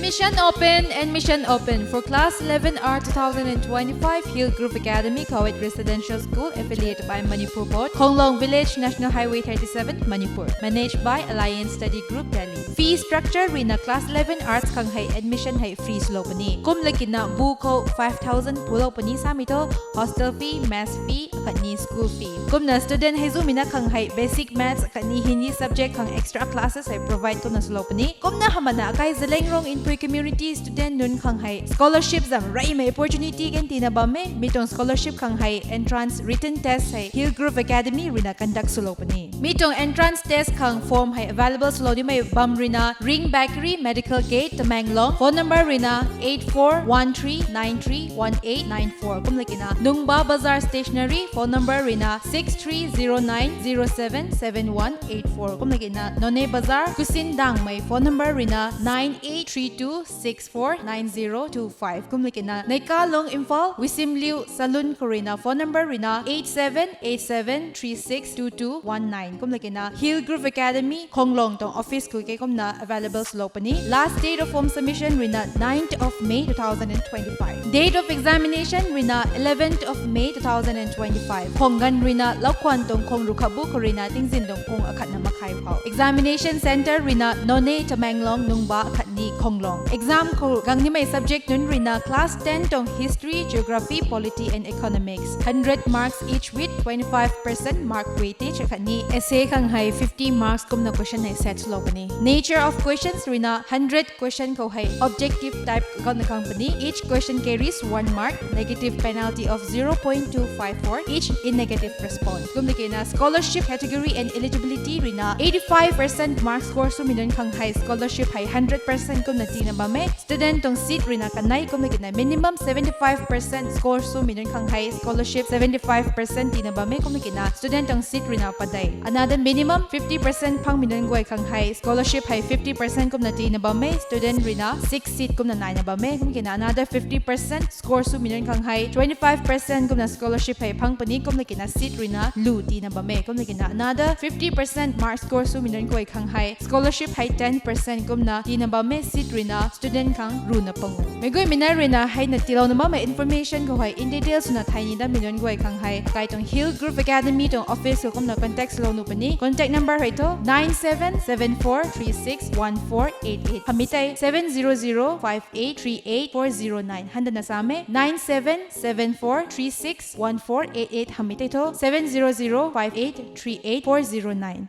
Admission open for Class 11R 2025 Hillgrove Academy Co-ed Residential School affiliated by Manipur Board, Khonglong Village, National Highway 37, Manipur. Managed by Alliance Study Group, Delhi. Fee structure Rina Class 11 Arts Kang Hai admission Hai free slopani. Kum lakina buko 5,000 pulopani samito hostel fee, mass fee, akatni school fee. Kum na student hai zumina Kang Hai basic maths akatni Hindi subject Kang extra classes hai provide to na slopani. Kum na hamana akai zelengrong in pre-community student nun Kang Hai scholarships am rai may opportunity kan tina ba me mitong scholarship Kang Hai entrance written test hai Hillgrove Academy Rina conduct slopani. Mitong entrance test Kang form hai available slodi may bam Rina Ring Bakery Medical Gate Khonglong. Phone number Rina 8413931894. Kum lakina Nungba Bazaar Stationery. Phone number Rina 6309077184. Kum lakina None Bazaar Kusindang may phone number Rina 9832649025. Kum lakina Naikalong Imphal Wisim Liu Salon Corina. Phone number Rina 8787362219. Kum lakina Hillgrove Academy Khonglong tong office ko kay kum na available slopani. Last date of form submission Rina 9th of May 2025. Date of examination Rina 11th of May 2025. Khonggan Rina Lakwan tong Khong Rukabu Corina Tingzin tong Khong akat na Makai Pao. Examination center Rina None Khonglong Nungba Akatni Khonglong. Exam ko gang ni may subject nun Rina class 10 tong history, geography, polity and economics. 100 marks each with 25% mark weightage akatni. Essay Kang Hai 50 marks kum na question hai set slopani. Nature of questions Rina 100 question ko hai objective type ko na company. Each question carries 1 mark. Negative penalty of 0.254 each in negative response. Kumdike na scholarship category and eligibility Rina 85% mark score suminon Kang Hai scholarship hai 100% kum na tina ba me student tong seat Rina kanay kumdike na minimum 75% score suminon Kang Hai scholarship 75% tina ba me kumdike na student tong seat Rina paday. Another minimum 50% pang minon goy Kang Hai scholarship hai 50% kum na tina ba me student Rina 6 seat kum na 9 na ba me kumdike na another 50% score suminon Kang Hai 25% kum na scholarship hai pang pani kumdike na seat Rina lu tina ba me kumdike na another 50% mark score suminon goy Kang Hai scholarship hai 10% kum na tina ba me seat Rina student kang ru na pangu. May goy mina Rina hai na tilaw na may information ko hai in details na thai ni da minon goy Kang Hai kay tong Hillgrove Academy tong office ko kum na contact lo no pani contact number hai to 9774361488 hamitay 70058384009 handa na same 9774361488 hamitay to 70058384009.